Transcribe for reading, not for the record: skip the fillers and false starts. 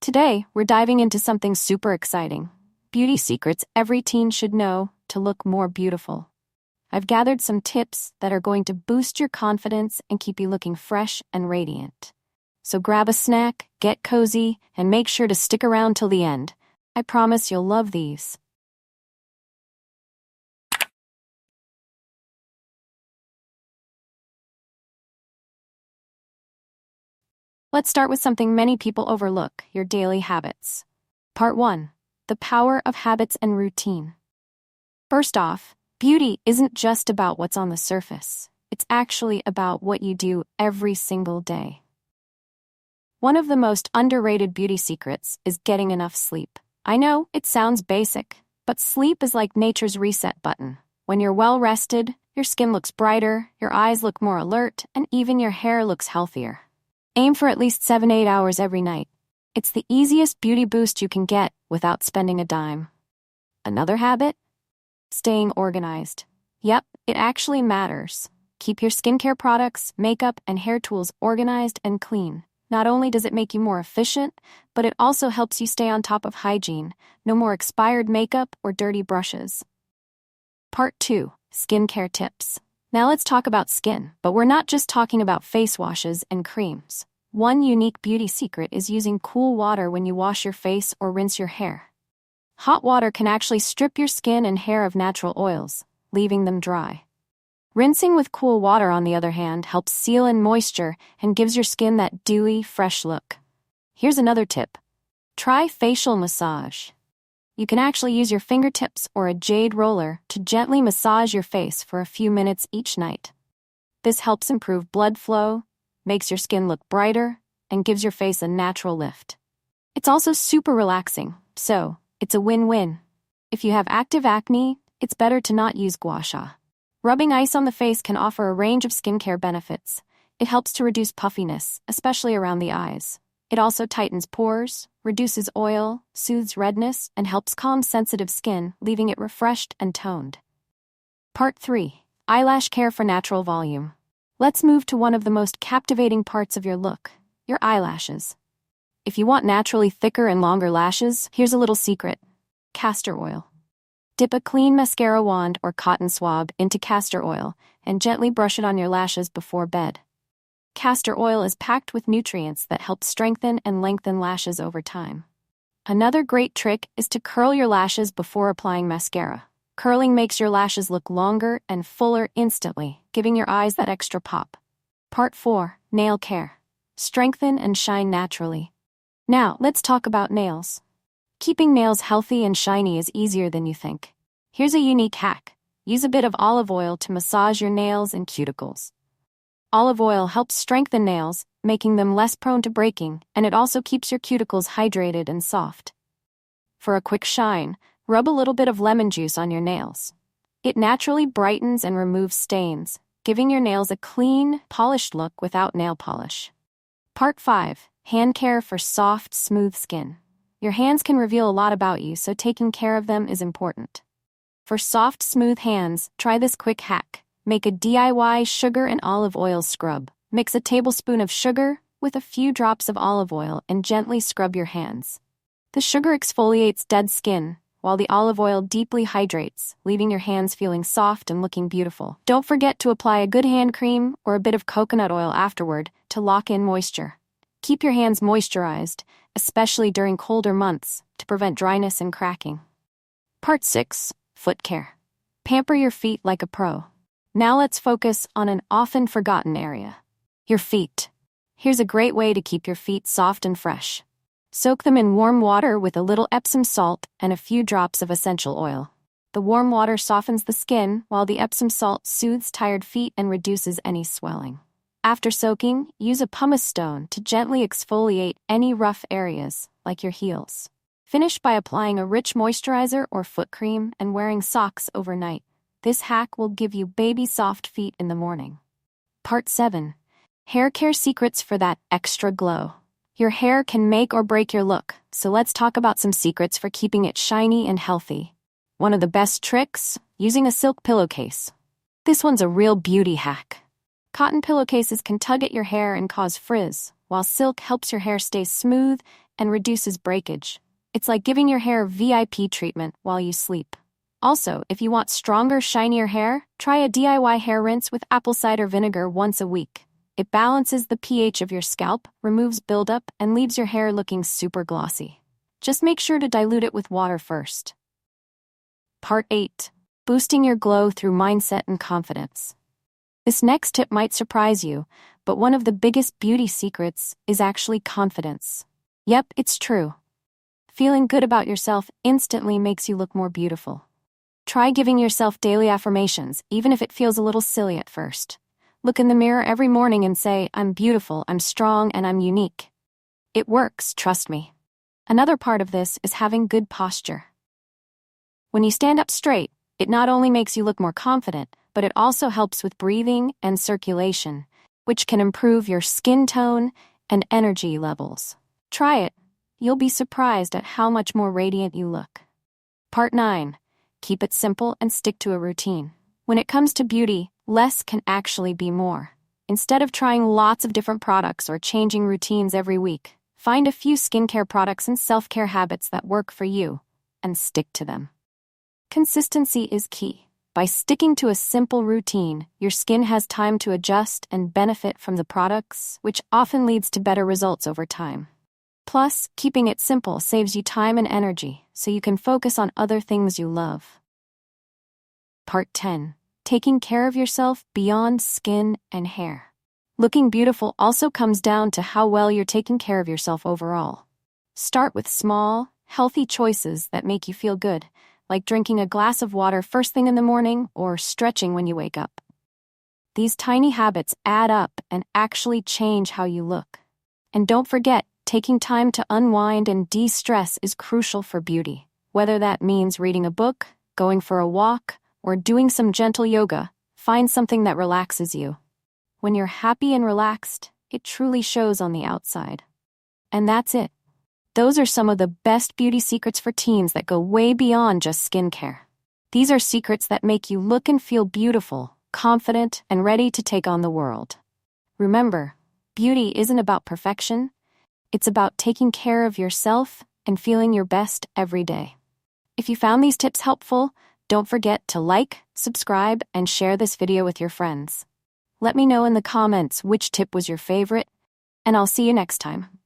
Today, we're diving into something super exciting. Beauty secrets every teen should know to look more beautiful. I've gathered some tips that are going to boost your confidence and keep you looking fresh and radiant. So grab a snack, get cozy, and make sure to stick around till the end. I promise you'll love these. Let's start with something many people overlook, your daily habits. Part 1. The power of habits and routine. First off, beauty isn't just about what's on the surface. It's actually about what you do every single day. One of the most underrated beauty secrets is getting enough sleep. I know, it sounds basic, but sleep is like nature's reset button. When you're well rested, your skin looks brighter, your eyes look more alert, and even your hair looks healthier. Aim for at least 7-8 hours every night. It's the easiest beauty boost you can get without spending a dime. Another habit? Staying organized. Yep, it actually matters. Keep your skincare products, makeup, and hair tools organized and clean. Not only does it make you more efficient, but it also helps you stay on top of hygiene. No more expired makeup or dirty brushes. Part 2. Skincare tips. Now let's talk about skin, but we're not just talking about face washes and creams. One unique beauty secret is using cool water when you wash your face or rinse your hair. Hot water can actually strip your skin and hair of natural oils, leaving them dry. Rinsing with cool water, on the other hand, helps seal in moisture and gives your skin that dewy, fresh look. Here's another tip. Try facial massage. You can actually use your fingertips or a jade roller to gently massage your face for a few minutes each night. This helps improve blood flow, makes your skin look brighter, and gives your face a natural lift. It's also super relaxing, so it's a win-win. If you have active acne, it's better to not use gua sha. Rubbing ice on the face can offer a range of skincare benefits. It helps to reduce puffiness, especially around the eyes. It also tightens pores, reduces oil, soothes redness, and helps calm sensitive skin, leaving it refreshed and toned. Part 3. Eyelash care for natural volume. Let's move to one of the most captivating parts of your look, your eyelashes. If you want naturally thicker and longer lashes, here's a little secret. Castor oil. Dip a clean mascara wand or cotton swab into castor oil and gently brush it on your lashes before bed. Castor oil is packed with nutrients that help strengthen and lengthen lashes over time. Another great trick is to curl your lashes before applying mascara. Curling makes your lashes look longer and fuller instantly, giving your eyes that extra pop. Part 4. Nail care. Strengthen and shine naturally. Now, let's talk about nails. Keeping nails healthy and shiny is easier than you think. Here's a unique hack. Use a bit of olive oil to massage your nails and cuticles. Olive oil helps strengthen nails, making them less prone to breaking, and it also keeps your cuticles hydrated and soft. For a quick shine, rub a little bit of lemon juice on your nails. It naturally brightens and removes stains, giving your nails a clean, polished look without nail polish. Part 5. Hand care for soft, smooth skin. Your hands can reveal a lot about you, so taking care of them is important. For soft, smooth hands, try this quick hack. Make a DIY sugar and olive oil scrub. Mix a tablespoon of sugar with a few drops of olive oil and gently scrub your hands. The sugar exfoliates dead skin, while the olive oil deeply hydrates, leaving your hands feeling soft and looking beautiful. Don't forget to apply a good hand cream or a bit of coconut oil afterward to lock in moisture. Keep your hands moisturized, especially during colder months, to prevent dryness and cracking. Part 6. Foot care. Pamper your feet like a pro. Now let's focus on an often forgotten area. Your feet. Here's a great way to keep your feet soft and fresh. Soak them in warm water with a little Epsom salt and a few drops of essential oil. The warm water softens the skin, while the Epsom salt soothes tired feet and reduces any swelling. After soaking, use a pumice stone to gently exfoliate any rough areas, like your heels. Finish by applying a rich moisturizer or foot cream and wearing socks overnight. This hack will give you baby soft feet in the morning. Part 7. Haircare secrets for that extra glow. Your hair can make or break your look, so let's talk about some secrets for keeping it shiny and healthy. One of the best tricks? Using a silk pillowcase. This one's a real beauty hack. Cotton pillowcases can tug at your hair and cause frizz, while silk helps your hair stay smooth and reduces breakage. It's like giving your hair VIP treatment while you sleep. Also, if you want stronger, shinier hair, try a DIY hair rinse with apple cider vinegar once a week. It balances the pH of your scalp, removes buildup, and leaves your hair looking super glossy. Just make sure to dilute it with water first. Part 8. Boosting your glow through mindset and confidence. This next tip might surprise you, but one of the biggest beauty secrets is actually confidence. Yep, it's true. Feeling good about yourself instantly makes you look more beautiful. Try giving yourself daily affirmations, even if it feels a little silly at first. Look in the mirror every morning and say, "I'm beautiful, I'm strong, and I'm unique." It works, trust me. Another part of this is having good posture. When you stand up straight, it not only makes you look more confident, but it also helps with breathing and circulation, which can improve your skin tone and energy levels. Try it. You'll be surprised at how much more radiant you look. Part 9. Keep it simple and stick to a routine. When it comes to beauty, less can actually be more. Instead of trying lots of different products or changing routines every week, find a few skincare products and self-care habits that work for you, and stick to them. Consistency is key. By sticking to a simple routine, your skin has time to adjust and benefit from the products, which often leads to better results over time. Plus, keeping it simple saves you time and energy, so you can focus on other things you love. Part 10. Taking care of yourself beyond skin and hair. Looking beautiful also comes down to how well you're taking care of yourself overall. Start with small, healthy choices that make you feel good, like drinking a glass of water first thing in the morning or stretching when you wake up. These tiny habits add up and actually change how you look. And don't forget, taking time to unwind and de-stress is crucial for beauty. Whether that means reading a book, going for a walk, or doing some gentle yoga, find something that relaxes you. When you're happy and relaxed, it truly shows on the outside. And that's it. Those are some of the best beauty secrets for teens that go way beyond just skincare. These are secrets that make you look and feel beautiful, confident, and ready to take on the world. Remember, beauty isn't about perfection. It's about taking care of yourself and feeling your best every day. If you found these tips helpful, don't forget to like, subscribe, and share this video with your friends. Let me know in the comments which tip was your favorite, and I'll see you next time.